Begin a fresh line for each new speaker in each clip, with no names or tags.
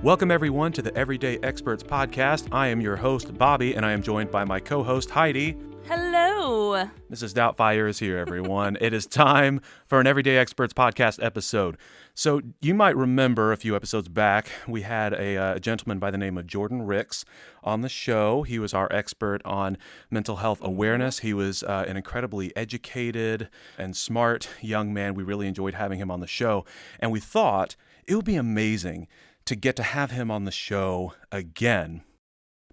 Welcome, everyone, to the Everyday Experts podcast. I am your host, Bobby, and I am joined by my co-host, Heidi.
Hello.
Mrs. Doubtfire is here, everyone. It is time for an Everyday Experts podcast episode. So you might remember a few episodes back, we had a gentleman by the name of Jordan Ricks on the show. He was our expert on mental health awareness. He was an incredibly educated and smart young man. We really enjoyed having him on the show, and we thought it would be amazing to get to have him on the show again.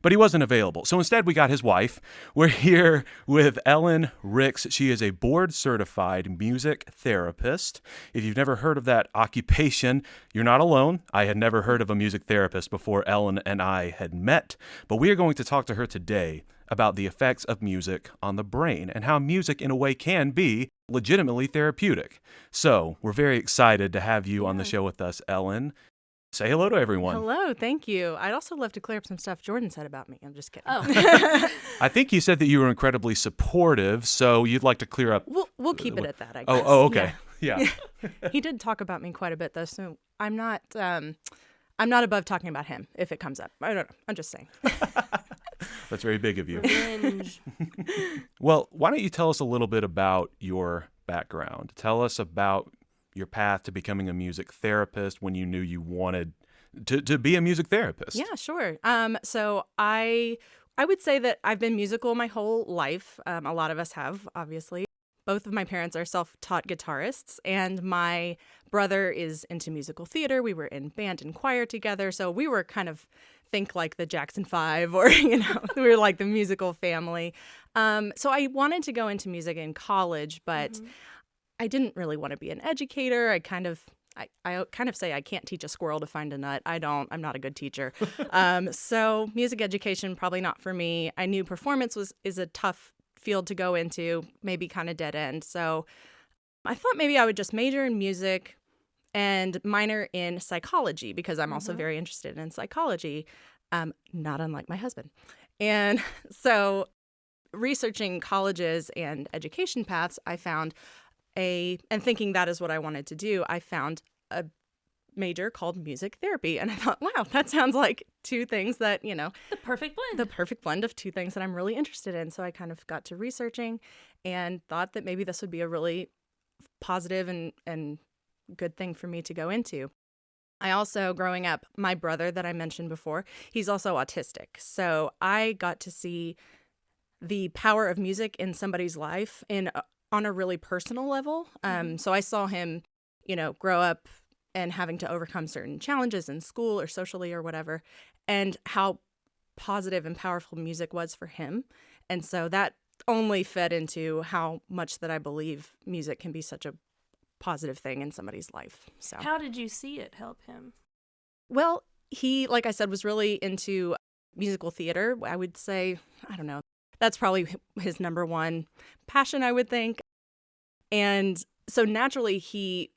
But he wasn't available. So instead, we got his wife. We're here with Ellen Ricks. She is a board-certified music therapist. If you've never heard of that occupation, you're not alone. I had never heard of a music therapist before Ellen and I had met. But we are going to talk to her today about the effects of music on the brain and how music, in a way, can be legitimately therapeutic. So we're very excited to have you on the show with us, Ellen. Say hello to everyone.
Hello, thank you. I'd also love to clear up some stuff Jordan said about me. I'm just kidding.
Oh.
I think you said that you were incredibly supportive, so you'd like to clear up.
We'll keep it at that, I guess.
Oh, okay. Yeah.
He did talk about me quite a bit, though, so I'm not above talking about him if it comes up. I don't know. I'm just saying.
That's very big of you.
Revenge.
Well, why don't you tell us a little bit about your background? Tell us about your path to becoming a music therapist when you knew you wanted to be a music therapist.
Yeah, sure. So I would say that I've been musical my whole life. A lot of us have, obviously. Both of my parents are self-taught guitarists, and my brother is into musical theater. We were in band and choir together, so we were kind of think like the Jackson 5 or, we were like the musical family. So I wanted to go into music in college, but I didn't really want to be an educator. I kind of say I can't teach a squirrel to find a nut. I'm not a good teacher. So music education, probably not for me. I knew performance is a tough field to go into, maybe kind of dead end. So I thought maybe I would just major in music and minor in psychology because I'm also very interested in psychology, not unlike my husband. And so researching colleges and education paths, I found and thinking that is what I wanted to do, I found a major called music therapy. And I thought, wow, that sounds like two things that,
The perfect blend.
the perfect blend of two things that I'm really interested in. So I kind of got to researching and thought that maybe this would be a really positive and good thing for me to go into. I also, growing up, my brother that I mentioned before, he's also autistic. So I got to see the power of music in somebody's life on a really personal level. So I saw him, grow up and having to overcome certain challenges in school or socially or whatever, and how positive and powerful music was for him. And so that only fed into how much that I believe music can be such a positive thing in somebody's life. So
How did you see it help him?
well, he, like I said, was really into musical theater. I would say, I don't know, that's probably his number one passion, I would think. And so naturally, he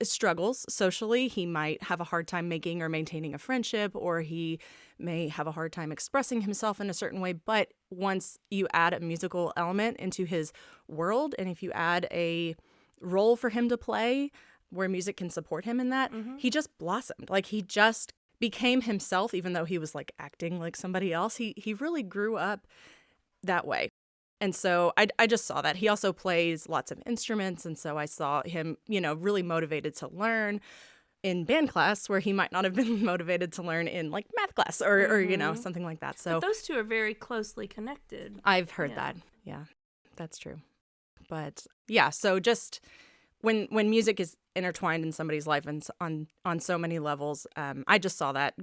struggles socially. He might have a hard time making or maintaining a friendship, or he may have a hard time expressing himself in a certain way. But once you add a musical element into his world, and if you add a role for him to play where music can support him in that, he just blossomed. Like, he just became himself, even though he was like acting like somebody else. He really grew up that way. And so I just saw that. He also plays lots of instruments. And so I saw him, really motivated to learn in band class where he might not have been motivated to learn in like math class or something like that. So
But those two are very closely connected.
I've heard that. Yeah, that's true. But yeah, so just when music is intertwined in somebody's life and on so many levels, I just saw that,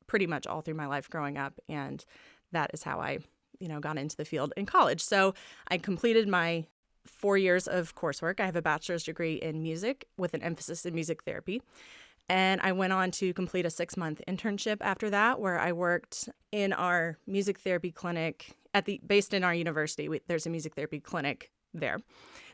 pretty much all through my life growing up. And that is how I got into the field in college. So I completed my 4 years of coursework. I have a bachelor's degree in music with an emphasis in music therapy. And I went on to complete a 6-month internship after that, where I worked in our music therapy clinic based in our university. There's a music therapy clinic there.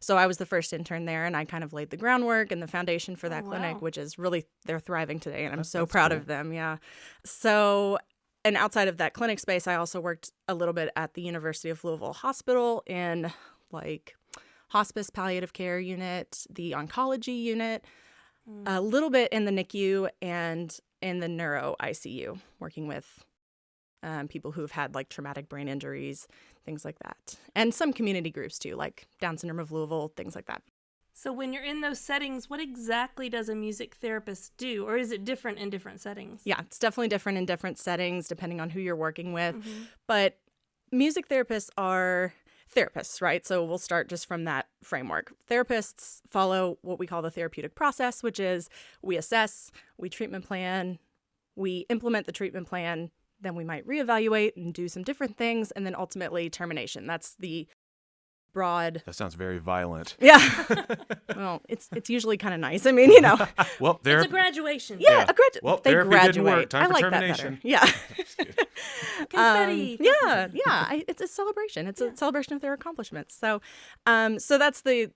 So I was the first intern there, and I kind of laid the groundwork and the foundation for that clinic, which is really, they're thriving today, and I'm so proud of them. Yeah. So, and outside of that clinic space, I also worked a little bit at the University of Louisville Hospital in like hospice palliative care unit, the oncology unit, a little bit in the NICU, and in the neuro ICU, working with people who've had like traumatic brain injuries, things like that. And some community groups too, like Down Syndrome of Louisville, things like that.
So when you're in those settings, what exactly does a music therapist do? Or is it different in different settings?
Yeah, it's definitely different in different settings depending on who you're working with. But music therapists are therapists, right? So we'll start just from that framework. Therapists follow what we call the therapeutic process, which is we assess, we treatment plan, we implement the treatment plan, then we might reevaluate and do some different things, and then ultimately termination. That's the broad.
That sounds very violent.
Yeah. Well, it's usually kind of nice. I mean, you know.
Well,
It's a graduation.
Yeah,
Well,
they
therapy
graduate.
didn't work. Time
I
for
like
termination.
that better. Yeah.
Confetti.
It's a celebration. It's a celebration of their accomplishments. So that's the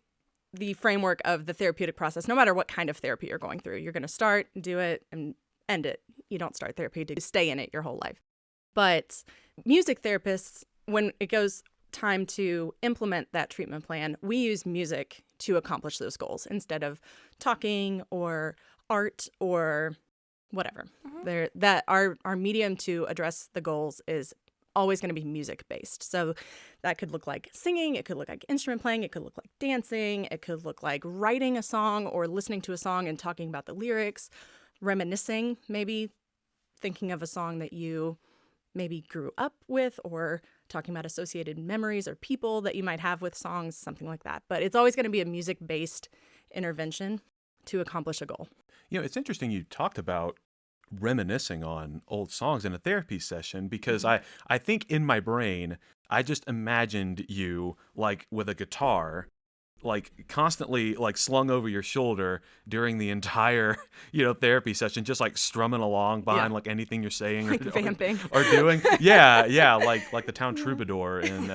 framework of the therapeutic process. No matter what kind of therapy you're going through, you're going to start, do it, and end it. You don't start therapy to stay in it your whole life. But music therapists, when it goes time to implement that treatment plan, we use music to accomplish those goals instead of talking or art or whatever. Our medium to address the goals is always going to be music based. So that could look like singing, it could look like instrument playing, it could look like dancing, it could look like writing a song or listening to a song and talking about the lyrics, reminiscing, maybe thinking of a song that you maybe grew up with, or talking about associated memories or people that you might have with songs, something like that. But it's always going to be a music-based intervention to accomplish a goal.
You know, it's interesting you talked about reminiscing on old songs in a therapy session, because I think in my brain, I just imagined you like with a guitar, like constantly like slung over your shoulder during the entire, therapy session, just like strumming along behind like anything you're saying
Like vamping.
or doing. Yeah. Like the town troubadour in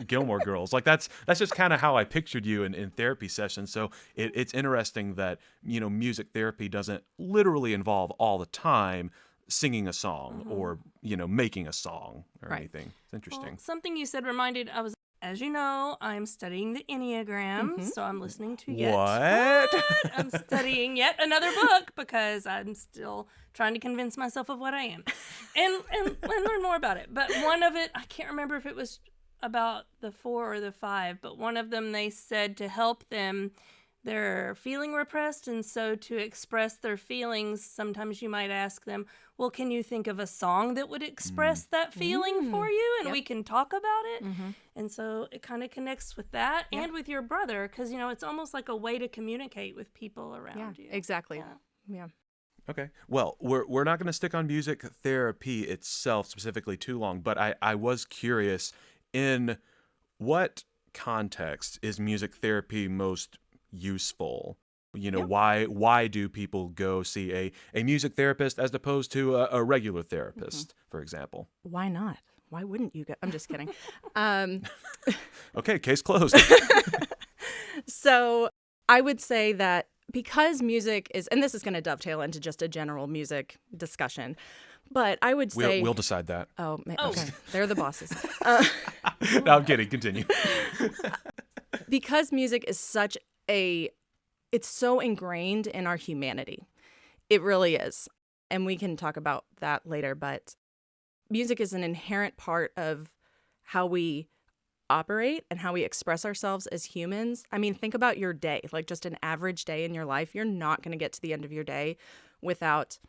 Gilmore Girls. Like that's just kind of how I pictured you in therapy sessions. So it's interesting that, music therapy doesn't literally involve all the time singing a song or, making a song or anything. It's interesting.
Well, something you said reminded, as you know, I'm studying the Enneagram, so I'm listening to
What?
I'm studying yet another book because I'm still trying to convince myself of what I am and learn more about it. But one of it, I can't remember if it was about the 4 or the 5, but one of them, they said to help them, they're feeling repressed, and so to express their feelings, sometimes you might ask them, well, can you think of a song that would express that feeling for you, and we can talk about it? And so it kind of connects with that and with your brother, because, it's almost like a way to communicate with people around you.
Exactly. Yeah.
Okay. Well, we're not going to stick on music therapy itself specifically too long, but I was curious, in what context is music therapy most useful? Why do people go see a music therapist as opposed to a regular therapist, for example?
Why not? Why wouldn't you go? I'm just kidding.
Okay, case closed.
So I would say that because music is, and this is going to dovetail into just a general music discussion, but I would say
we'll decide that.
Okay, they're the bosses.
No, I'm kidding. Continue.
Because music is it's so ingrained in our humanity. It really is. And we can talk about that later, but music is an inherent part of how we operate and how we express ourselves as humans. I mean, think about your day, like just an average day in your life. You're not going to get to the end of your day without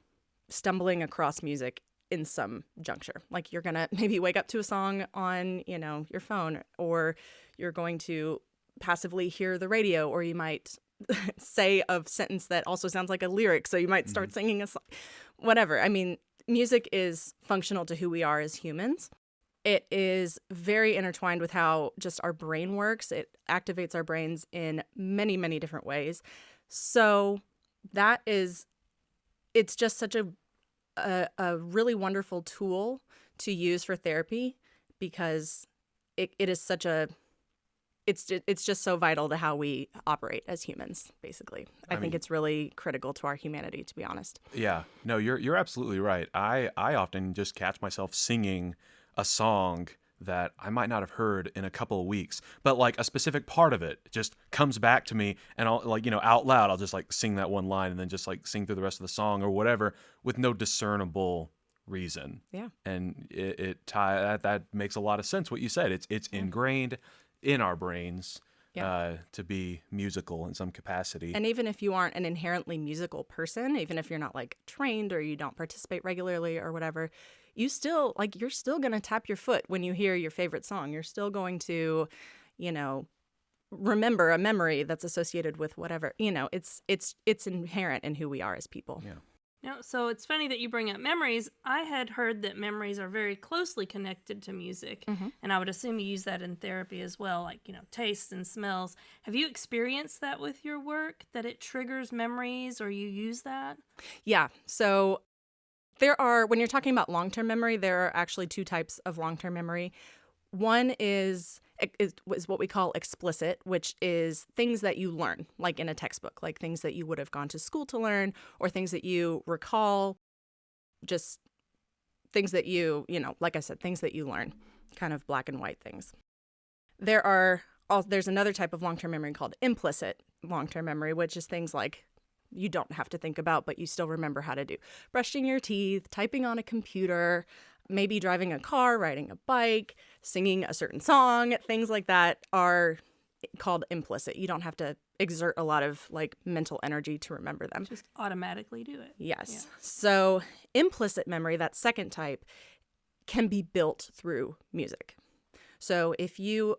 stumbling across music in some juncture. Like you're going to maybe wake up to a song on, your phone, or you're going to passively hear the radio, or you might say a sentence that also sounds like a lyric, so you might start singing a song. Whatever. I mean, music is functional to who we are as humans. It is very intertwined with how just our brain works. It activates our brains in many, many different ways. So it's just such a really wonderful tool to use for therapy, because it is such a it's just so vital to how we operate as humans, basically. I think it's really critical to our humanity, to be honest.
Yeah. No, you're absolutely right. I often just catch myself singing a song that I might not have heard in a couple of weeks, but like a specific part of it just comes back to me, and I'll like, out loud, I'll just like sing that one line and then just like sing through the rest of the song or whatever with no discernible reason.
Yeah.
And that makes a lot of sense what you said. It's ingrained in our brains to be musical in some capacity.
And even if you aren't an inherently musical person, even if you're not like trained or you don't participate regularly or whatever, you're still going to tap your foot when you hear your favorite song. You're still going to, remember a memory that's associated with whatever. It's inherent in who we are as people.
Yeah.
So it's funny that you bring up memories. I had heard that memories are very closely connected to music, and I would assume you use that in therapy as well, like, tastes and smells. Have you experienced that with your work, that it triggers memories or you use that?
Yeah. So when you're talking about long-term memory, there are actually two types of long-term memory. One is what we call explicit, which is things that you learn, like in a textbook, like things that you would have gone to school to learn, or things that you recall, just things that like I said, things that you learn, kind of black and white things. There's another type of long-term memory called implicit long-term memory, which is things like you don't have to think about, but you still remember how to do. Brushing your teeth, typing on a computer, maybe driving a car, riding a bike, singing a certain song, things like that are called implicit. You don't have to exert a lot of like mental energy to remember them.
Just automatically do it.
Yes.
Yeah.
So implicit memory, that second type, can be built through music. So if you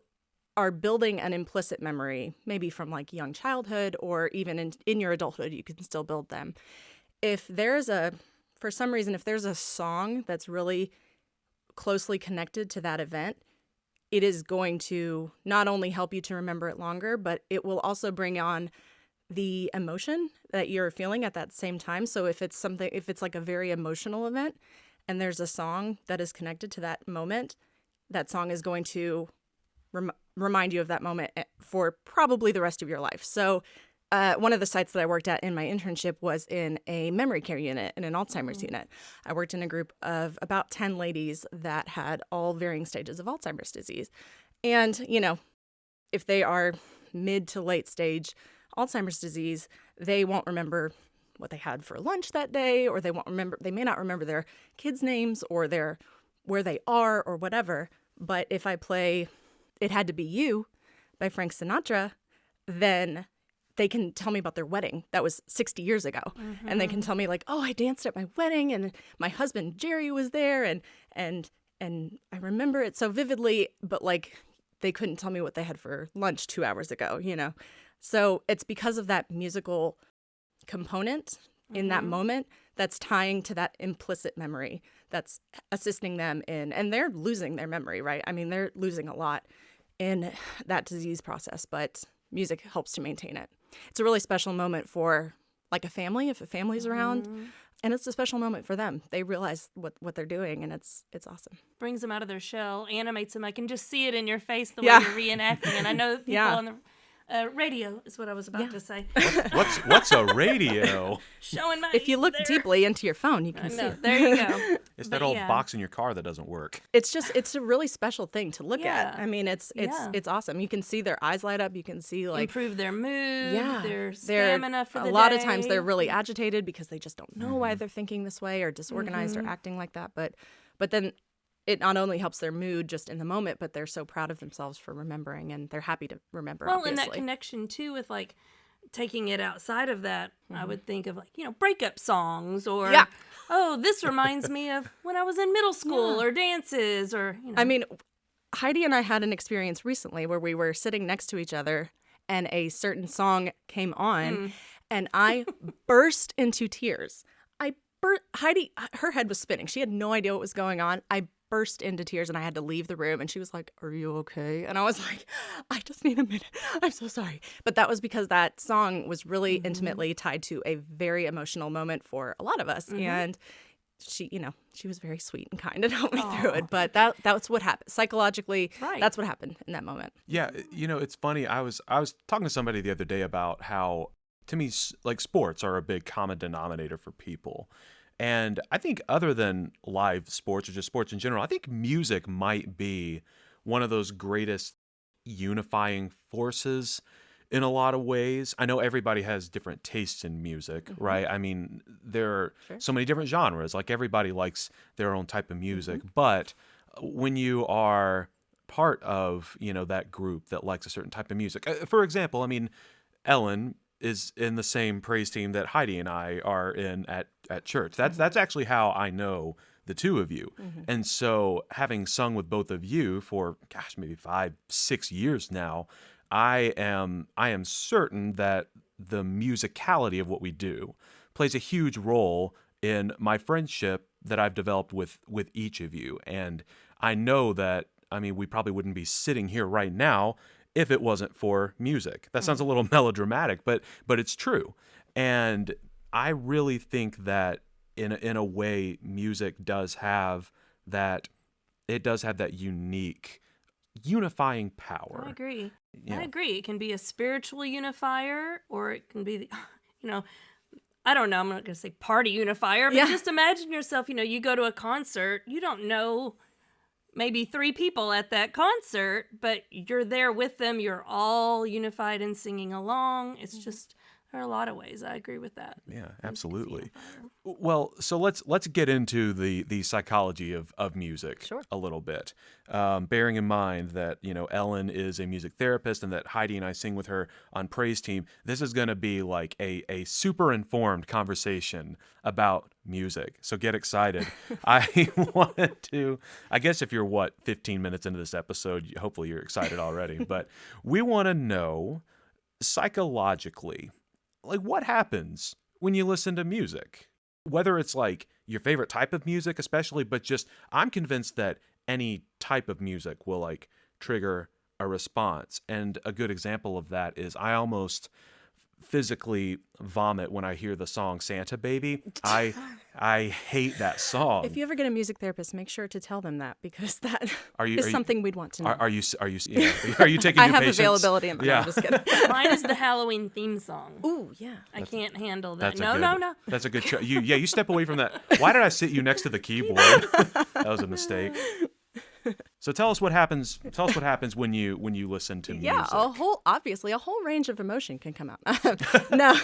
are building an implicit memory, maybe from like young childhood or even in your adulthood, you can still build them. For some reason, if there's a song that's really closely connected to that event, it is going to not only help you to remember it longer, but it will also bring on the emotion that you're feeling at that same time. So if it's like a very emotional event and there's a song that is connected to that moment, that song is going to remind you of that moment for probably the rest of your life. So one of the sites that I worked at in my internship was in a memory care unit, in an Alzheimer's unit. I worked in a group of about 10 ladies that had all varying stages of Alzheimer's disease. And, if they are mid to late stage Alzheimer's disease, they won't remember what they had for lunch that day, or they may not remember their kids' names or where they are or whatever. But if I play It Had to Be You by Frank Sinatra, then they can tell me about their wedding that was 60 years ago. And they can tell me like, oh, I danced at my wedding and my husband Jerry was there and I remember it so vividly, but like they couldn't tell me what they had for lunch 2 hours ago, So it's because of that musical component in that moment that's tying to that implicit memory that's assisting them and they're losing their memory, right? I mean, they're losing a lot in that disease process, but music helps to maintain it. It's a really special moment for like a family, if a family's around, and it's a special moment for them. They realize what they're doing, and it's awesome.
Brings them out of their shell, animates them. I can just see it in your face the way
Yeah.
you're reenacting, and I know that people on the radio is what I was about to say.
What's a radio?
Showing my
If you look
there.
deeply into your phone, you can see it.
There you go.
It's that old box in your car that doesn't work.
It's a really special thing to look at.
Yeah.
I mean, it's awesome. You can see their eyes light up. You can see like
Improve their mood, their
they're
stamina for the day.
a lot of times they're really agitated because they just don't know why they're thinking this way or disorganized or acting like that. But then it not only helps their mood just in the moment, but they're so proud of themselves for remembering, and they're happy to remember.
Well,
obviously.
and that connection too with like taking it outside of that, I would think of like, breakup songs or, oh, this reminds me of when I was in middle school or dances or,
I mean, Heidi and I had an experience recently where we were sitting next to each other and a certain song came on and I burst into tears. Heidi, her head was spinning. She had no idea what was going on. I burst into tears and I had to leave the room, and she was like, "Are you okay?" And I was like, "I just need a minute. I'm so sorry." But that was because that song was really intimately tied to a very emotional moment for a lot of us. And she was very sweet and kind and helped me through it. But that's what happened. Psychologically, that's what happened in that moment.
Yeah, it's funny. I was talking to somebody the other day about how, to me, like sports are a big common denominator for people. And I think other than live sports or just sports in general, I think music might be one of those greatest unifying forces in a lot of ways. I know everybody has different tastes in music, right? I mean, there are so many different genres. Like everybody likes their own type of music, but when you are part of, that group that likes a certain type of music. For example, I mean, Ellen is in the same praise team that Heidi and I are in at church. That's actually how I know the two of you. And so having sung with both of you for maybe 5-6 years now, I am certain that the musicality of what we do plays a huge role in my friendship that I've developed with each of you. And I know that, I mean, we probably wouldn't be sitting here right now if it wasn't for music. That sounds a little melodramatic, but it's true. And I really think that in a way, music does have that. It does have that unique unifying power.
I agree.
Yeah.
I agree. It can be a spiritual unifier, or it can be, I don't know. I'm not going to say party unifier, but just imagine yourself, you go to a concert, you don't know maybe 3 people at that concert, but you're there with them. You're all unified and singing along. It's just, there are a lot of ways. I agree with that.
Yeah, absolutely. Well, so let's get into the psychology of music a little bit, bearing in mind that Ellen is a music therapist and that Heidi and I sing with her on praise team. This is going to be like a super informed conversation about music. So get excited. I wanted to. I guess if you're 15 minutes into this episode, hopefully you're excited already. But we want to know psychologically, like, what happens when you listen to music? Whether it's like your favorite type of music, especially, but just I'm convinced that any type of music will like trigger a response. And a good example of that is I almost physically vomit when I hear the song Santa Baby. I hate that song.
If you ever get a music therapist, make sure to tell them that, because that is something we'd want to know.
Are you taking new
I have
patients?
availability in my I'm just kidding.
Mine is the Halloween theme song.
Ooh, yeah.
I can't handle that.
That's
No.
That's a good choice. You step away from that. Why did I sit you next to the keyboard? That was a mistake. So tell us what happens. Tell us what happens when you listen to music.
Yeah, a whole range of emotion can come out. No.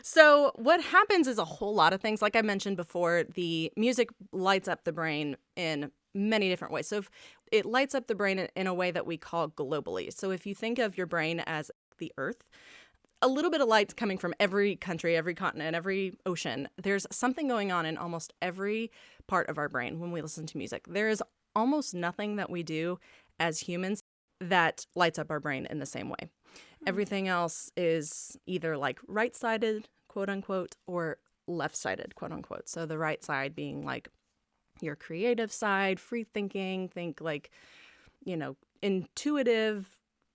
So what happens is a whole lot of things. Like I mentioned before, the music lights up the brain in many different ways. So if it lights up the brain in a way that we call globally. So if you think of your brain as the Earth, a little bit of light's coming from every country, every continent, every ocean. There's something going on in almost every part of our brain when we listen to music. There is almost nothing that we do as humans that lights up our brain in the same way. Everything else is either like right-sided, quote unquote, or left-sided, quote unquote. So the right side being like your creative side, free thinking, think like, intuitive,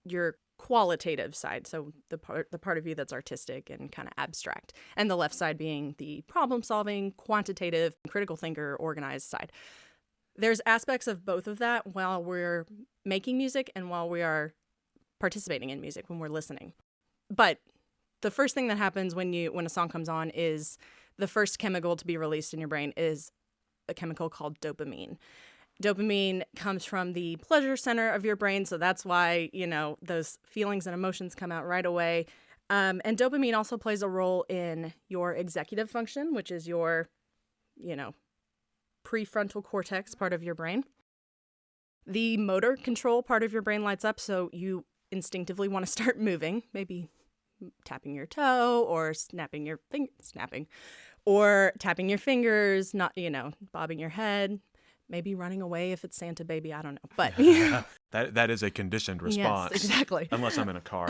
your qualitative side. So the part of you that's artistic and kind of abstract. And the left side being the problem-solving, quantitative, critical thinker, organized side. There's aspects of both of that while we're making music and while we are participating in music, when we're listening. But the first thing that happens when a song comes on is the first chemical to be released in your brain is a chemical called dopamine. Dopamine comes from the pleasure center of your brain, so that's why, those feelings and emotions come out right away. And dopamine also plays a role in your executive function, which is your, prefrontal cortex part of your brain. The motor control part of your brain lights up, so you instinctively want to start moving, maybe tapping your toe or or tapping your fingers, not, bobbing your head, maybe running away if it's Santa Baby, I don't know. But
that is a conditioned response.
Yes, exactly.
Unless I'm in a car.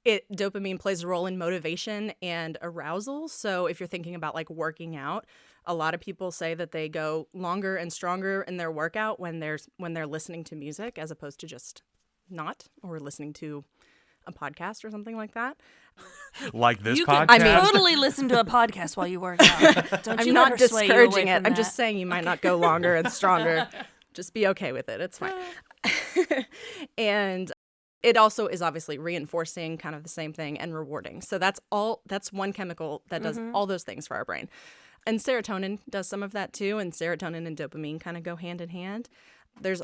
Dopamine plays a role in motivation and arousal. So if you're thinking about like working out, a lot of people say that they go longer and stronger in their workout when they're listening to music as opposed to just not, or listening to a podcast or something like that.
Like this
you
podcast?
You could totally listen to a podcast while you work out. Don't you
I'm not
sway you
discouraging
away
it.
from
I'm
that.
just saying you might not go longer and stronger. Just be okay with it. It's fine. And it also is obviously reinforcing, kind of the same thing, and rewarding. So that's one chemical that does all those things for our brain. And serotonin does some of that too, and serotonin and dopamine kind of go hand in hand. There's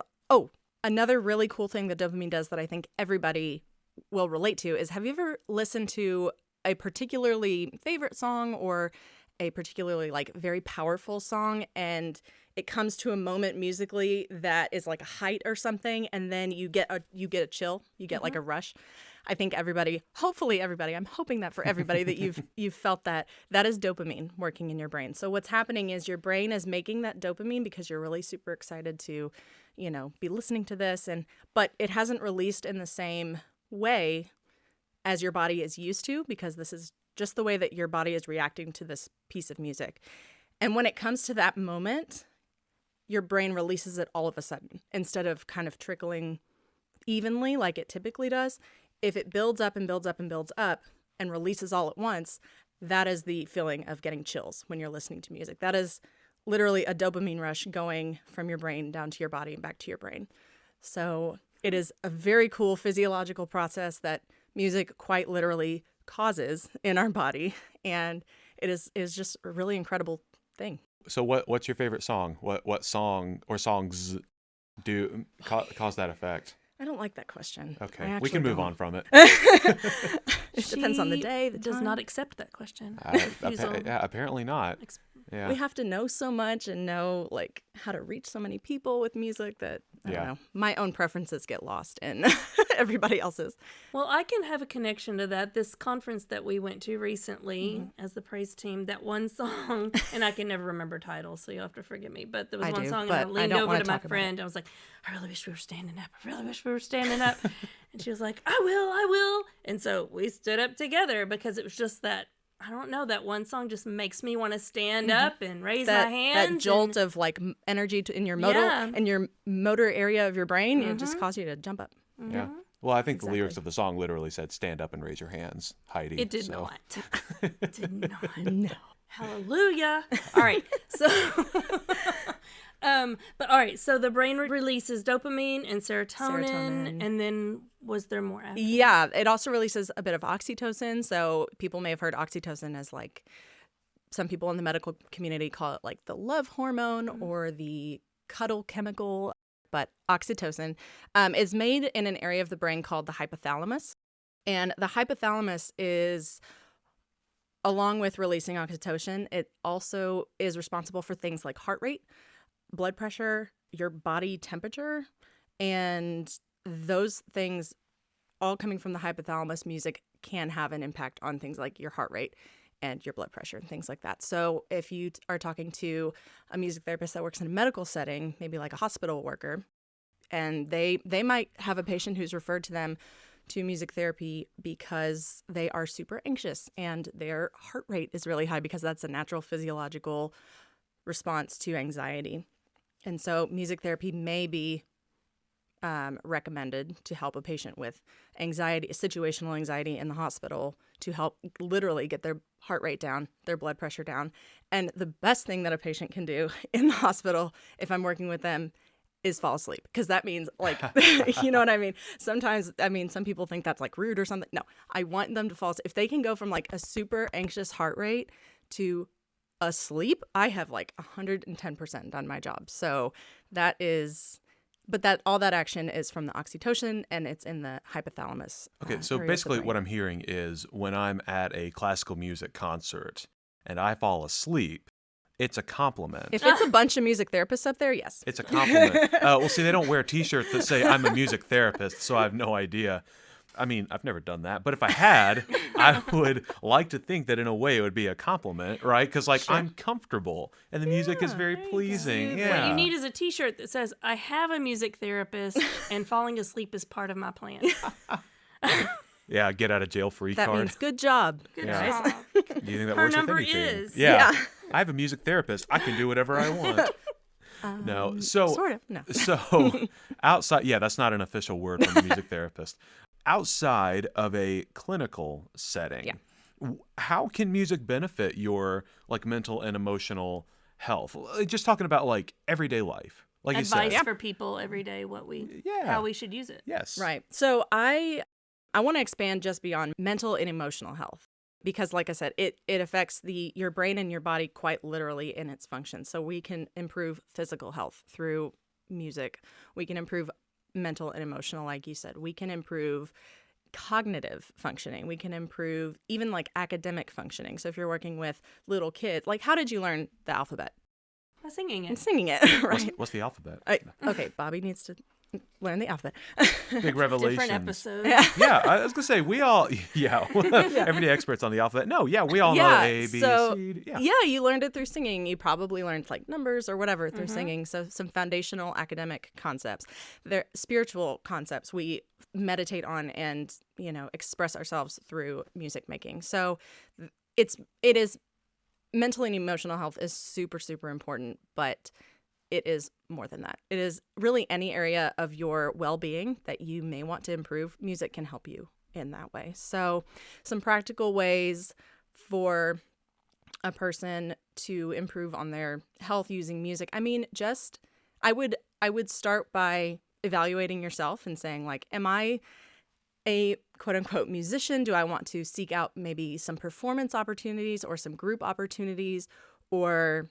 another really cool thing that dopamine does that I think everybody will relate to is, have you ever listened to a particularly favorite song or a particularly like very powerful song, and it comes to a moment musically that is like a height or something, and then you get a chill, you get like a rush? I think hopefully everybody, I'm hoping that for everybody that you've felt that is dopamine working in your brain. So what's happening is your brain is making that dopamine because you're really super excited to, be listening to this, but it hasn't released in the same way as your body is used to, because this is just the way that your body is reacting to this piece of music. And when it comes to that moment, your brain releases it all of a sudden instead of kind of trickling evenly like it typically does. If it builds up and builds up and builds up and releases all at once, that is the feeling of getting chills when you're listening to music. That is literally a dopamine rush going from your brain down to your body and back to your brain. So it is a very cool physiological process that music quite literally causes in our body, and it is just a really incredible thing.
So what's your favorite song? What song or songs do cause that effect?
I don't like that question.
Okay, we can move on from it.
It depends on the day. The
does
time.
not accept that question.
Apparently not. Yeah.
We have to know so much and know like how to reach so many people with music that I don't know. My own preferences get lost in everybody else's.
Well, I can have a connection to that. This conference that we went to recently as the praise team, that one song, and I can never remember titles, so you'll have to forgive me. But there was one song, and I leaned over to my friend. I was like, I really wish we were standing up. I really wish we were standing up. And she was like, I will. And so we stood up together because it was just that. I don't know, that one song just makes me want to stand up and raise my hands.
That jolt of like energy in your motor area of your brain, it just causes you to jump up.
Yeah. Well, I think the lyrics of the song literally said, "Stand up and raise your hands, Heidi."
It did not. It did not.
No.
Hallelujah. All right. So, but all right. So the brain releases dopamine and serotonin. And then was there more after?
Yeah. It also releases a bit of oxytocin. So people may have heard oxytocin as like, some people in the medical community call it like the love hormone or the cuddle chemical. But oxytocin is made in an area of the brain called the hypothalamus. And the hypothalamus is, along with releasing oxytocin, it also is responsible for things like heart rate, blood pressure, your body temperature, and those things all coming from the hypothalamus. Music can have an impact on things like your heart rate and your blood pressure and things like that. So if you are talking to a music therapist that works in a medical setting, maybe like a hospital worker, and they might have a patient who's referred to them to music therapy because they are super anxious and their heart rate is really high, because that's a natural physiological response to anxiety. And so music therapy may be recommended to help a patient with anxiety, situational anxiety in the hospital, to help literally get their heart rate down, their blood pressure down. And the best thing that a patient can do in the hospital, if I'm working with them, is fall asleep, because that means like, you know what I mean? Sometimes, some people think that's like rude or something. No, I want them to fall asleep. If they can go from like a super anxious heart rate to asleep, I have like 110% done my job. So that is, but that all that action is from the oxytocin, and it's in the hypothalamus.
Okay, so basically what I'm hearing is, when I'm at a classical music concert and I fall asleep, it's a compliment.
If it's a bunch of music therapists up there, yes.
It's a compliment. Well, see, they don't wear T-shirts that say I'm a music therapist, so I have no idea. I mean, I've never done that. But if I had, I would like to think that in a way it would be a compliment, right? Because, like, I'm comfortable and the music is very pleasing. Yeah.
What you need is a T-shirt that says, I have a music therapist and falling asleep is part of my plan.
Yeah, get out of jail free
that
card.
That means good job.
Good job.
Do you think that
Her
works
number
with anything?
is.
Yeah. I have a music therapist. I can do whatever I want. No. So
sort of. No.
So outside, that's not an official word from a music therapist. Outside of a clinical setting, how can music benefit your like mental and emotional health? Just talking about like everyday life. Like
advice
you said.
for people every day,
Yeah.
how we should use it.
Yes.
Right. So I want to expand just beyond mental and emotional health because, like I said, it affects your brain and your body quite literally in its function. So we can improve physical health through music. We can improve mental and emotional, like you said. We can improve cognitive functioning. We can improve even like academic functioning. So if you're working with little kids, like how did you learn the alphabet?
By singing it.
And singing it, right?
What's the alphabet?
Okay, Bobby needs to learn the alphabet.
Big revelation.
Different episode.
Yeah, I was gonna say we all, everyday experts on the alphabet. No, we all know A, B, C. D.
Yeah, you learned it through singing. You probably learned like numbers or whatever through singing. So some foundational academic concepts. They're spiritual concepts we meditate on and express ourselves through music making. So it is mental and emotional health is super, super important, but it is more than that. It is really any area of your well-being that you may want to improve. Music can help you in that way. So some practical ways for a person to improve on their health using music. I mean, I would start by evaluating yourself and saying, like, am I a quote unquote musician? Do I want to seek out maybe some performance opportunities or some group opportunities? Or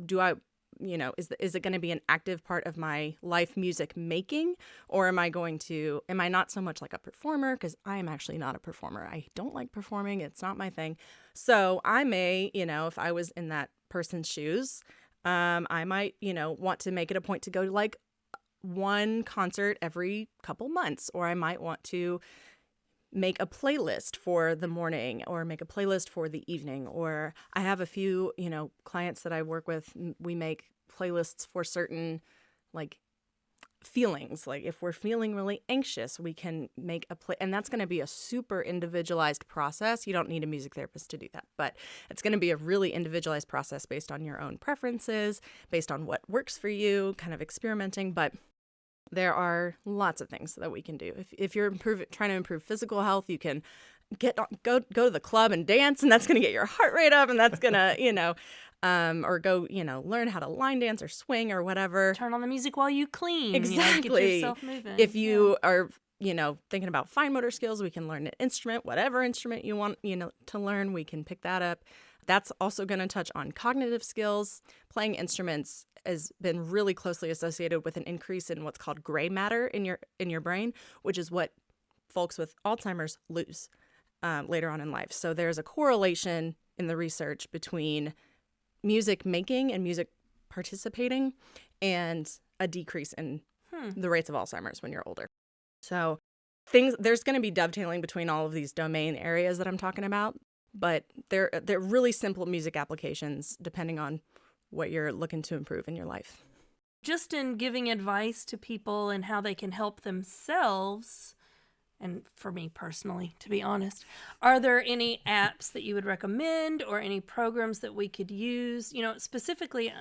do I, is it going to be an active part of my life music making? Or am I not so much like a performer? Because I am actually not a performer. I don't like performing. It's not my thing. So I may, if I was in that person's shoes, I might, want to make it a point to go to like one concert every couple months, or I might want to make a playlist for the morning or make a playlist for the evening. Or I have a few, clients that I work with. We make playlists for certain like feelings. Like if we're feeling really anxious, we can make a and that's going to be a super individualized process. You don't need a music therapist to do that, but it's going to be a really individualized process based on your own preferences, based on what works for you, kind of experimenting. But there are lots of things that we can do. If you're trying to improve physical health, you can go to the club and dance, and that's going to get your heart rate up, and that's going to, or go, learn how to line dance or swing or whatever.
Turn on the music while you clean.
Exactly.
Get yourself moving.
If you are, thinking about fine motor skills, we can learn an instrument, whatever instrument you want, to learn, we can pick that up. That's also going to touch on cognitive skills. Playing instruments has been really closely associated with an increase in what's called gray matter in your brain, which is what folks with Alzheimer's lose later on in life. So there's a correlation in the research between music making and music participating and a decrease in the rates of Alzheimer's when you're older. So there's going to be dovetailing between all of these domain areas that I'm talking about, but they're really simple music applications depending on what you're looking to improve in your life.
Just in giving advice to people and how they can help themselves, and for me personally, to be honest, are there any apps that you would recommend or any programs that we could use? Specifically,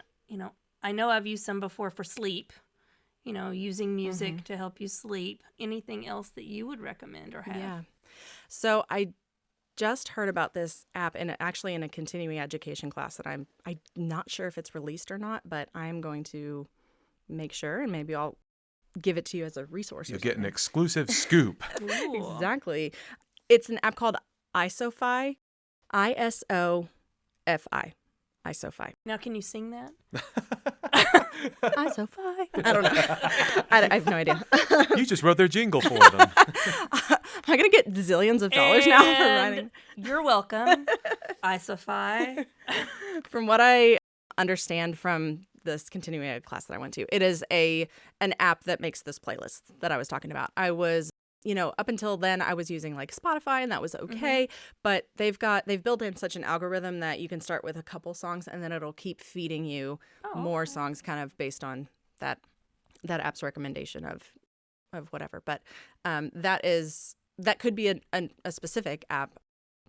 I know I've used some before for sleep, using music to help you sleep. Anything else that you would recommend or have?
Yeah. So I just heard about this app actually in a continuing education class that I'm not sure if it's released or not, but I'm going to make sure, and maybe I'll give it to you as a resource.
You'll get an exclusive scoop.
Exactly. It's an app called ISOFI, ISOFI, ISOFI.
Now, can you sing that?
ISOFI. I don't know. I have no idea.
You just wrote their jingle for them.
Am I going to get zillions of dollars now for writing?
You're welcome, ISOFI.
From what I understand from this continuing ed class that I went to, it is an app that makes this playlist that I was talking about. I was, up until then I was using like Spotify, and that was okay, but they've built in such an algorithm that you can start with a couple songs and then it'll keep feeding you more songs kind of based on that app's recommendation of whatever. But that could be a specific app,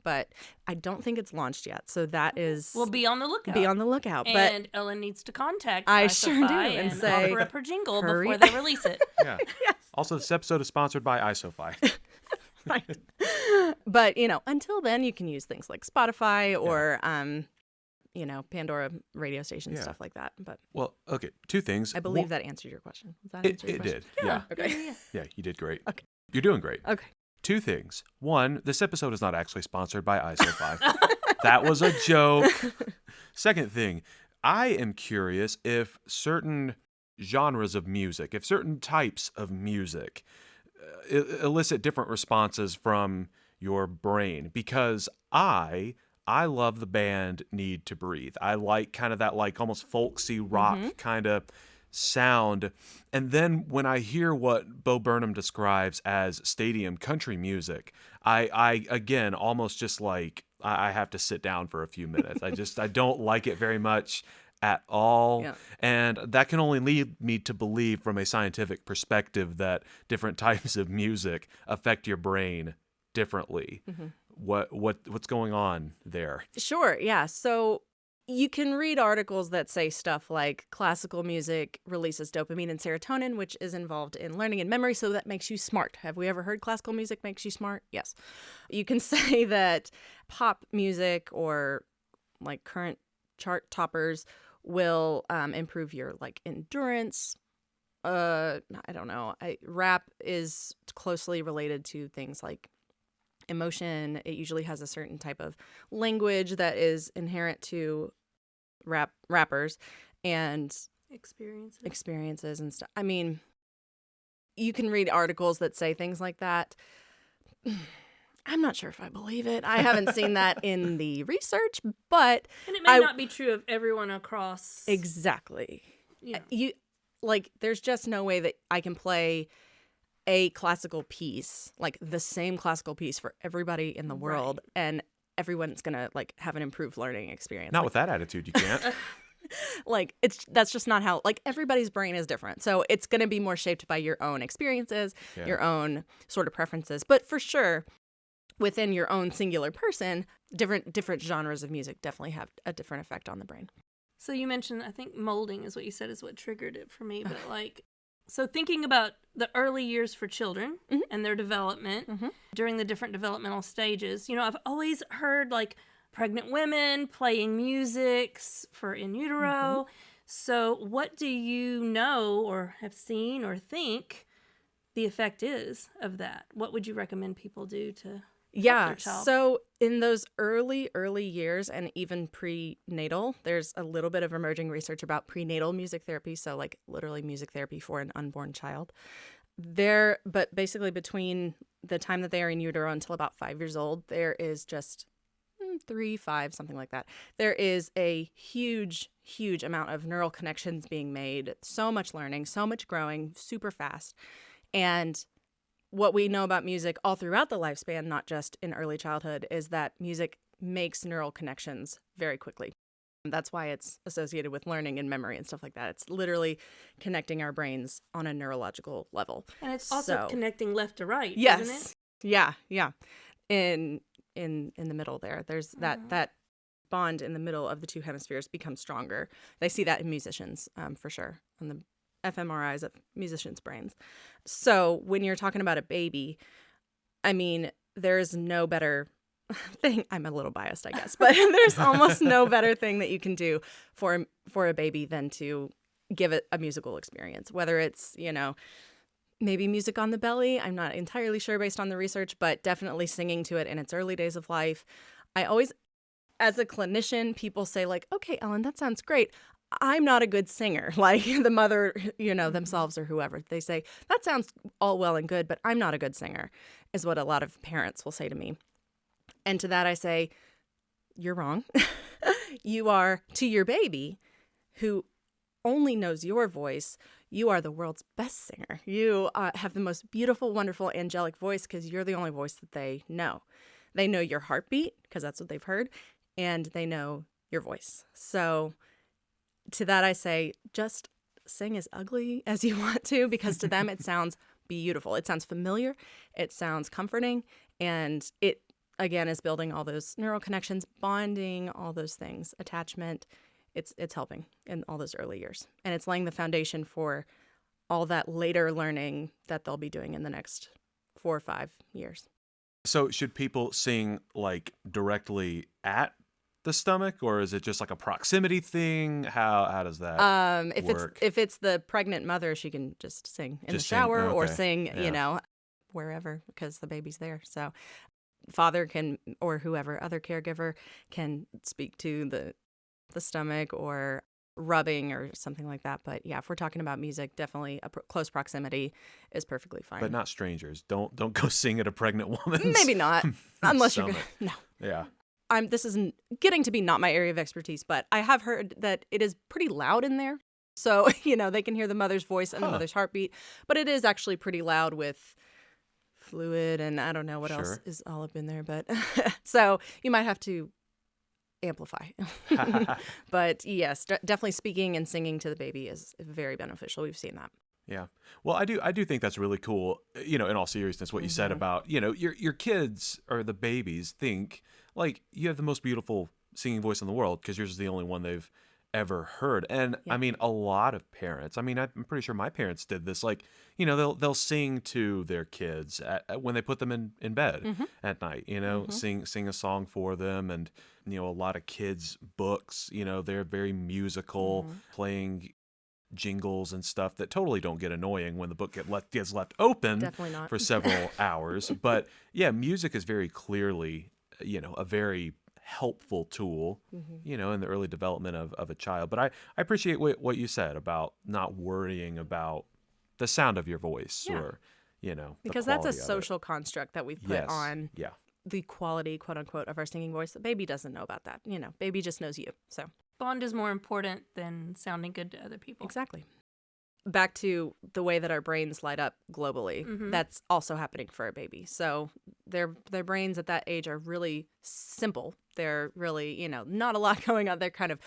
but I don't think it's launched yet. So that is...
We'll be on the lookout.
Be on the lookout.
And Ellen needs to contact
I
ISOFI
sure do, and say,
offer up her jingle
hurry.
before they release it.
Yeah. Yes. Also, this episode is sponsored by ISOFI.
Right. But, until then, you can use things like Spotify or, Pandora radio stations,
Yeah.
stuff like that. But
Well, okay, two things.
I believe that answered your question. Does that
It,
answer your
it
question?
did. Yeah.
Okay.
Yeah, you did great.
Okay.
You're doing great.
Okay.
Two things. One, this episode is not actually sponsored by ISO 5. That was a joke. Second thing, I am curious if certain genres of music, if certain types of music elicit different responses from your brain, because I love the band Need to Breathe. I like kind of that like almost folksy rock kind of sound. And then when I hear what Bo Burnham describes as stadium country music, I again almost just like I have to sit down for a few minutes. I don't like it very much at all.
Yeah.
And that can only lead me to believe from a scientific perspective that different types of music affect your brain differently. What's going on there?
Sure. Yeah. So you can read articles that say stuff like classical music releases dopamine and serotonin, which is involved in learning and memory. So that makes you smart. Have we ever heard classical music makes you smart? Yes. You can say that pop music or like current chart toppers will improve your like endurance. I don't know. Rap is closely related to things like emotion. It usually has a certain type of language that is inherent to rappers and experiences and stuff. I mean, you can read articles that say things like that. I'm not sure if I believe it. I haven't seen that in the research, but
And it may not be true of everyone across.
Exactly.
Yeah.
There's just no way that I can play a classical piece, like the same classical piece for everybody in the world, and everyone's gonna like have an improved learning experience.
Not with that attitude, you can't.
That's just not how, like, everybody's brain is different. So it's gonna be more shaped by your own experiences, your own sort of preferences. But for sure, within your own singular person, different genres of music definitely have a different effect on the brain.
So you mentioned, I think molding is what you said is what triggered it for me. But so thinking about the early years for children and their development during the different developmental stages, I've always heard like pregnant women playing music for in utero. So what do you know or have seen or think the effect is of that? What would you recommend people do to help their child?
So in those early Years and even prenatal, there's a little bit of emerging research about prenatal music therapy. So like literally music therapy for an unborn child. But basically between the time that they are in utero until about 5 years old, there is just 3, 5, something like that. There is a huge amount of neural connections being made, so much learning, so much growing, super fast. And what we know about music all throughout the lifespan, not just in early childhood, is that music makes neural connections very quickly. That's why it's associated with learning and memory and stuff like that. It's literally connecting our brains on a neurological level.
And it's also connecting left to right,
yes.
isn't it?
Yeah. In the middle there, there's that bond in the middle of the two hemispheres becomes stronger. They see that in musicians, for sure, on the fMRIs of musicians' brains. So when you're talking about a baby, I mean, there is no better thing. I'm a little biased, I guess, but there's almost no better thing that you can do for a baby than to give it a musical experience, whether it's, maybe music on the belly. I'm not entirely sure based on the research, but definitely singing to it in its early days of life. I always, as a clinician, people say like, okay, Ellen, that sounds great. I'm not a good singer, like the mother, themselves or whoever. They say, that sounds all well and good, but I'm not a good singer, is what a lot of parents will say to me. And to that I say, you're wrong. You are, to your baby, who only knows your voice, you are the world's best singer. You have the most beautiful, wonderful, angelic voice because you're the only voice that they know. They know your heartbeat because that's what they've heard, and they know your voice. So to that I say, just sing as ugly as you want to, because to them it sounds beautiful. It sounds familiar. It sounds comforting. And it, again, is building all those neural connections, bonding, all those things, attachment. It's helping in all those early years. And it's laying the foundation for all that later learning that they'll be doing in the next 4 or 5 years.
So should people sing like directly at the stomach, or is it just like a proximity thing? How does that work?
If it's the pregnant mother, she can just sing in
Just
the
sing.
shower or
Okay.
sing,
Yeah.
wherever because the baby's there. So father can, or whoever other caregiver can speak to the stomach or rubbing or something like that. But yeah, if we're talking about music, definitely close proximity is perfectly fine.
But not strangers. Don't go sing at a pregnant woman's
Maybe not, unless you're
stomach.
no.
Yeah.
This is getting to be not my area of expertise, but I have heard that it is pretty loud in there. So, they can hear the mother's voice and the mother's heartbeat, but it is actually pretty loud with fluid and I don't know what else
Sure.
is all up in there, but so you might have to amplify. But yes, definitely speaking and singing to the baby is very beneficial. We've seen that.
Yeah. Well, I do think that's really cool. In all seriousness, what you said about, your kids or the babies think like you have the most beautiful singing voice in the world because yours is the only one they've ever heard. And I
Yep.
mean, a lot of parents, I'm pretty sure my parents did this. Like, they'll sing to their kids when they put them in bed at night, sing a song for them. And, a lot of kids' books, they're very musical, playing jingles and stuff that totally don't get annoying when the book gets left open
Definitely not.
for several hours. But yeah, music is very clearly, a very helpful tool, in the early development of a child. But I appreciate what you said about not worrying about the sound of your voice
Yeah.
or, the
Because that's a
quality of it.
social construct that we've put
Yes.
on
Yeah.
the quality, quote unquote, of our singing voice. The baby doesn't know about that. Baby just knows you. So
Bond is more important than sounding good to other people.
exactly. Back to the way that our brains light up globally, that's also happening for a baby. So their brains at that age are really simple. They're really, not a lot going on. They're kind of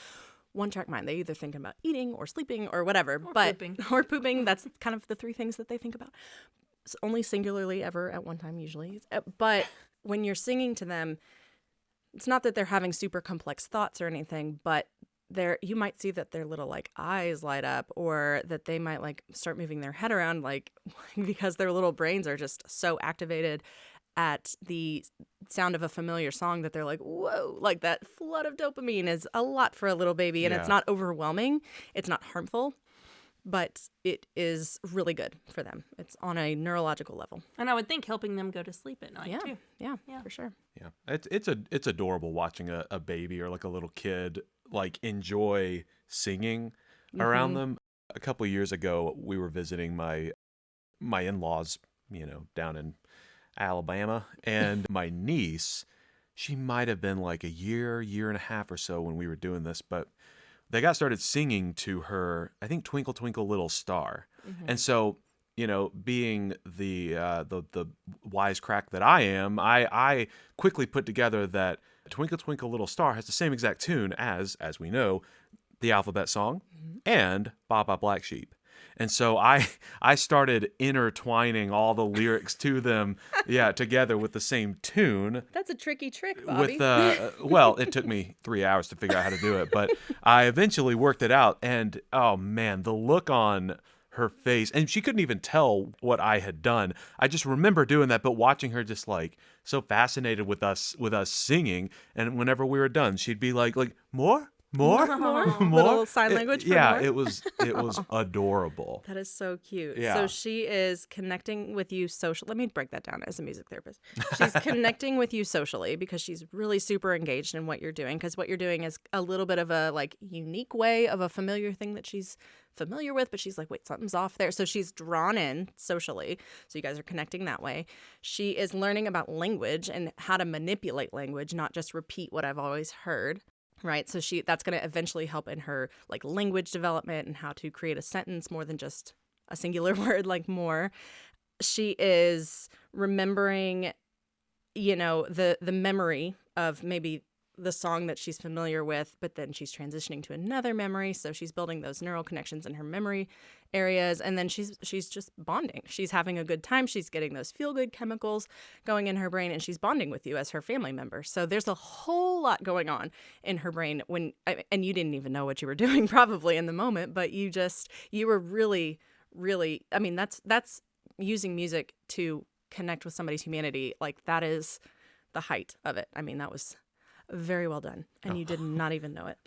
one-track mind. They either thinking about eating or sleeping or whatever.
Pooping.
Or pooping. That's kind of the three things that they think about. It's only singularly ever at one time usually. But when you're singing to them, it's not that they're having super complex thoughts or anything, but you might see that their little like eyes light up, or that they might like start moving their head around, like because their little brains are just so activated at the sound of a familiar song that they're like, whoa, like that flood of dopamine is a lot for a little baby. And
Yeah.
it's not overwhelming. It's not harmful, but it is really good for them. It's on a neurological level.
And I would think helping them go to sleep at night, too.
Yeah,
Yeah.
for sure.
Yeah, it's adorable watching a baby or like a little kid like enjoy singing around them. A couple of years ago, we were visiting my in-laws, down in Alabama, and my niece, she might have been like a year and a half or so when we were doing this, but they got started singing to her, I think, "Twinkle Twinkle Little Star," and so. Being the wisecrack that I am, I quickly put together that "Twinkle Twinkle Little Star" has the same exact tune as we know, the alphabet song and "Baa Baa Black Sheep." And so I started intertwining all the lyrics to them, together with the same tune.
That's a tricky trick, Bobby.
Well, it took me 3 hours to figure out how to do it, but I eventually worked it out. And oh man, the look on her face, and she couldn't even tell what I had done. I just remember doing that, but watching her just like so fascinated with us singing. And whenever we were done, she'd be like more.
Little sign language for more.
It was adorable.
That is so cute.
Yeah.
So she is connecting with you socially. Let me break that down as a music therapist. She's connecting with you socially because she's really super engaged in what you're doing, because what you're doing is a little bit of a like unique way of a familiar thing that she's familiar with, but she's like, wait, something's off there. So she's drawn in socially. So you guys are connecting that way. She is learning about language and how to manipulate language, not just repeat what I've always heard. Right. So that's going to eventually help in her like language development and how to create a sentence more than just a singular word, like more. She is remembering, the memory of maybe the song that she's familiar with, but then she's transitioning to another memory. So she's building those neural connections in her memory areas. And then she's just bonding. She's having a good time. She's getting those feel-good chemicals going in her brain, and she's bonding with you as her family member. So there's a whole lot going on in her brain and you didn't even know what you were doing probably in the moment, but you were really, really, that's using music to connect with somebody's humanity. Like that is the height of it. That was Very well done. And you did not even know it.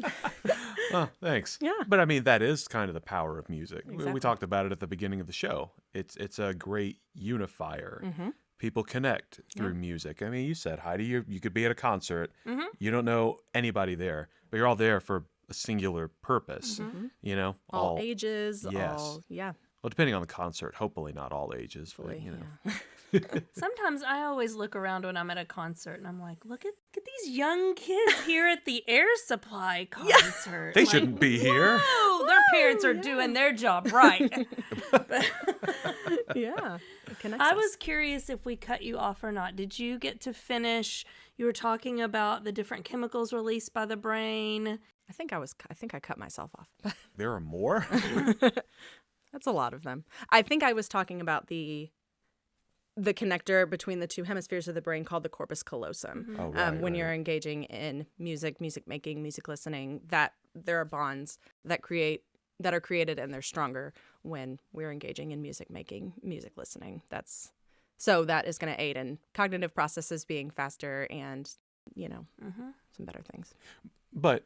Oh, thanks.
Yeah.
But I mean, that is kind of the power of music. We
Exactly.
talked about it at the beginning of the show. It's a great unifier.
Mm-hmm.
People connect through music. I mean, you said, Heidi, you could be at a concert. You don't know anybody there, but you're all there for a singular purpose. You know,
All ages,
yes.
yeah.
Well, depending on the concert, hopefully not all ages. But,
Hopefully,
you know.
yeah.
Sometimes I always look around when I'm at a concert and I'm like, look at these young kids here at the Air Supply concert.
They
Like,
shouldn't be here.
whoa, their parents are doing their job right.
Yeah. It connects
I
us.
was curious if we cut you off or not. Did you get to finish? You were talking about the different chemicals released by the brain.
I think I cut myself off.
There are more?
That's a lot of them. I think I was talking about the connector between the two hemispheres of the brain called the corpus callosum.
Oh, right,
When
right.
you're engaging in music making, music listening, that there are bonds that are created, and they're stronger when we're engaging in music making, music listening. So that is going to aid in cognitive processes being faster and, some better things.
But,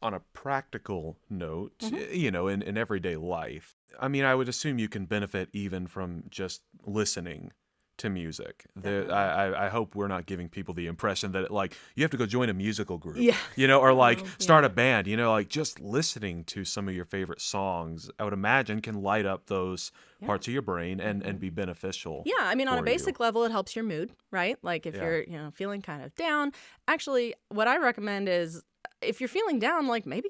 on a practical note, in everyday life, I mean, I would assume you can benefit even from just listening to music. I hope we're not giving people the impression that you have to go join a musical group, or start a band, just listening to some of your favorite songs, I would imagine can light up those parts of your brain and be beneficial.
Yeah, I mean, on a
for
basic
you.
level, it helps your mood, right? Like if you're, feeling kind of down. Actually, what I recommend is if you're feeling down, maybe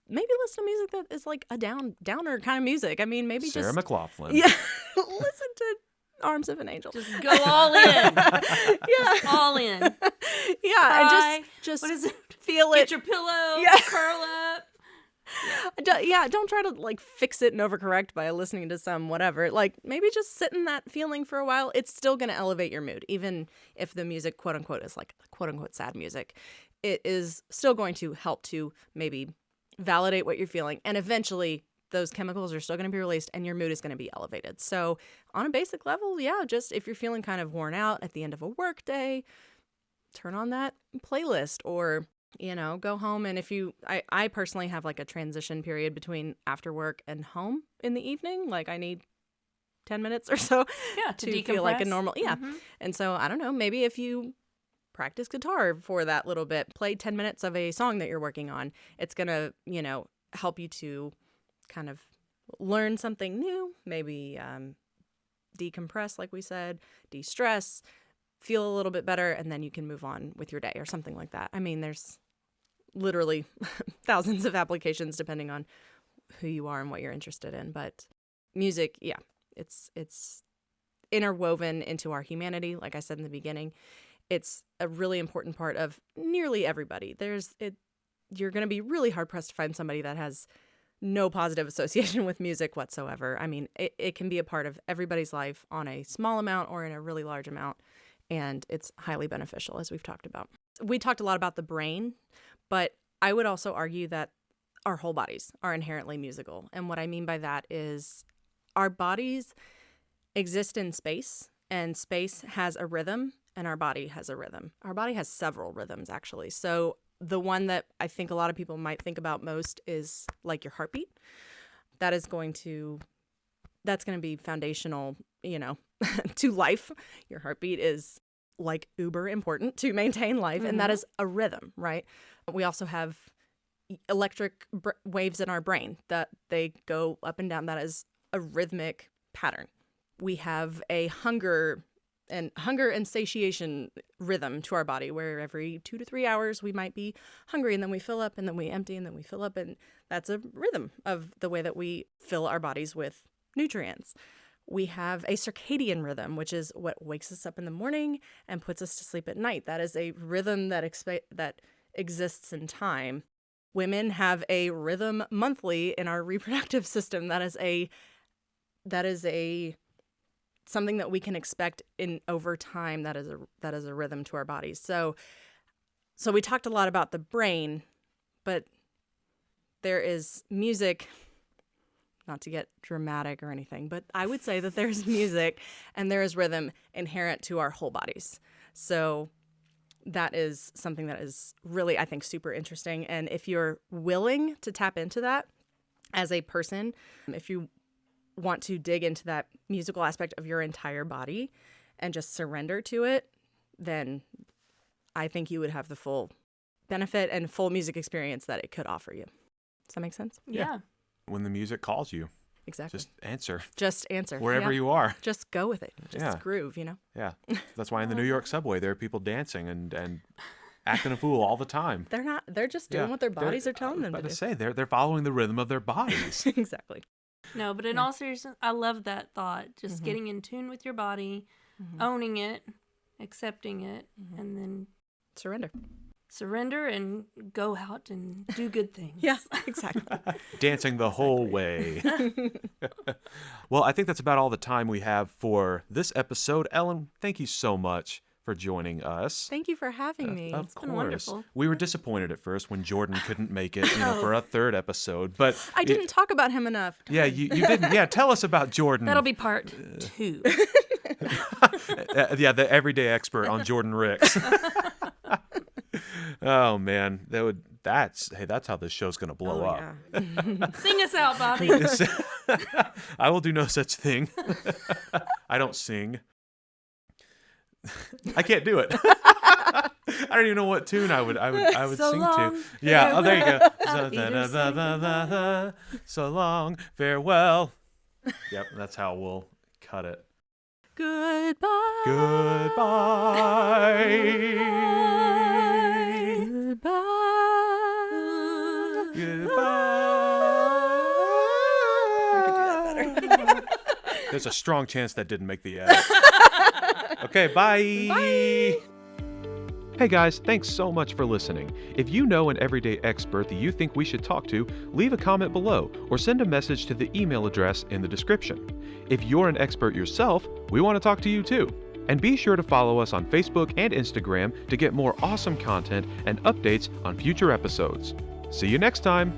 listen to music that is like a downer kind of music. I mean, maybe
Sarah
just
McLachlan.
listen to Arms of an Angel.
Just go all in.
Yeah,
All in.
yeah,
Cry.
and just
What is it?
feel
Get
it.
your pillow.
Yeah.
Curl up.
Don't try to fix it and overcorrect by listening to some whatever. Maybe just sit in that feeling for a while. It's still going to elevate your mood, even if the music, quote unquote, is quote unquote sad music. It is still going to help to maybe validate what you're feeling, and eventually those chemicals are still going to be released and your mood is going to be elevated. So on a basic level, just if you're feeling kind of worn out at the end of a work day, turn on that playlist or, go home. And if I personally have a transition period between after work and home in the evening. I need 10 minutes or so to feel like a
decompress.
normal. Yeah. And so I don't know, maybe if you practice guitar for that little bit, play 10 minutes of a song that you're working on, it's going to, help you to kind of learn something new, maybe decompress, like we said, de-stress, feel a little bit better, and then you can move on with your day or something like that. I mean, there's literally thousands of applications depending on who you are and what you're interested in. But music, it's interwoven into our humanity. Like I said in the beginning, it's a really important part of nearly everybody. You're going to be really hard pressed to find somebody that has no positive association with music whatsoever. I mean, it can be a part of everybody's life on a small amount or in a really large amount, and it's highly beneficial, as we've talked about. We talked a lot about the brain, but I would also argue that our whole bodies are inherently musical. And what I mean by that is our bodies exist in space, and space has a rhythm, and our body has a rhythm. Our body has several rhythms, actually. So the one that I think a lot of people might think about most is your heartbeat. That's going to be foundational, to life. Your heartbeat is uber important to maintain life. And that is a rhythm, right? We also have electric waves in our brain that they go up and down. That is a rhythmic pattern. We have a hunger and satiation rhythm to our body, where every 2 to 3 hours we might be hungry, and then we fill up, and then we empty, and then we fill up, and that's a rhythm of the way that we fill our bodies with nutrients. We have a circadian rhythm, which is what wakes us up in the morning and puts us to sleep at night. That is a rhythm that exists in time. Women have a rhythm monthly in our reproductive system. That is a something that we can expect in over time. That is a rhythm to our bodies. So we talked a lot about the brain, but there is music, not to get dramatic or anything, but I would say that there's music and there is rhythm inherent to our whole bodies. So that is something that is really, I think, super interesting. And if you're willing to tap into that as a person, if you want to dig into that musical aspect of your entire body and just surrender to it, then I think you would have the full benefit and full music experience that it could offer you. Does that make sense?
Yeah.
When the music calls you,
Exactly.
just answer.
Wherever
Wherever you are.
Just go with it. Just groove,
Yeah. That's why in the New York subway there are people dancing and acting a fool all the time.
They're just doing what their bodies are telling them to do.
Say they're following the rhythm of their bodies.
Exactly.
No, but in all seriousness, I love that thought. Just getting in tune with your body, owning it, accepting it, and then surrender and go out and do good things.
Yeah, exactly.
Dancing the whole way. Well, I think that's about all the time we have for this episode. Ellen, thank you so much for joining us.
Thank you for having me.
Of course.
been wonderful.
We were disappointed at first when Jordan couldn't make it, for a third episode. But
I didn't talk about him enough.
Yeah, you didn't. Yeah, tell us about Jordan.
That'll be part 2.
The everyday expert on Jordan Ricks. Oh man, that's how this show's gonna blow up.
Yeah.
Sing us out, Bobby.
I will do no such thing. I don't sing. I can't do it. I don't even know what tune I would
So
sing
long,
to. Yeah.
farewell.
Oh, there you go.
Either
So long, farewell. Yep, that's how we'll cut it.
Goodbye.
Goodbye.
Goodbye.
Goodbye. There's a strong chance that didn't make the edit. Okay, bye.
Bye.
Hey guys, thanks so much for listening. If you know an everyday expert that you think we should talk to, leave a comment below or send a message to the email address in the description. If you're an expert yourself, we want to talk to you too. And be sure to follow us on Facebook and Instagram to get more awesome content and updates on future episodes. See you next time.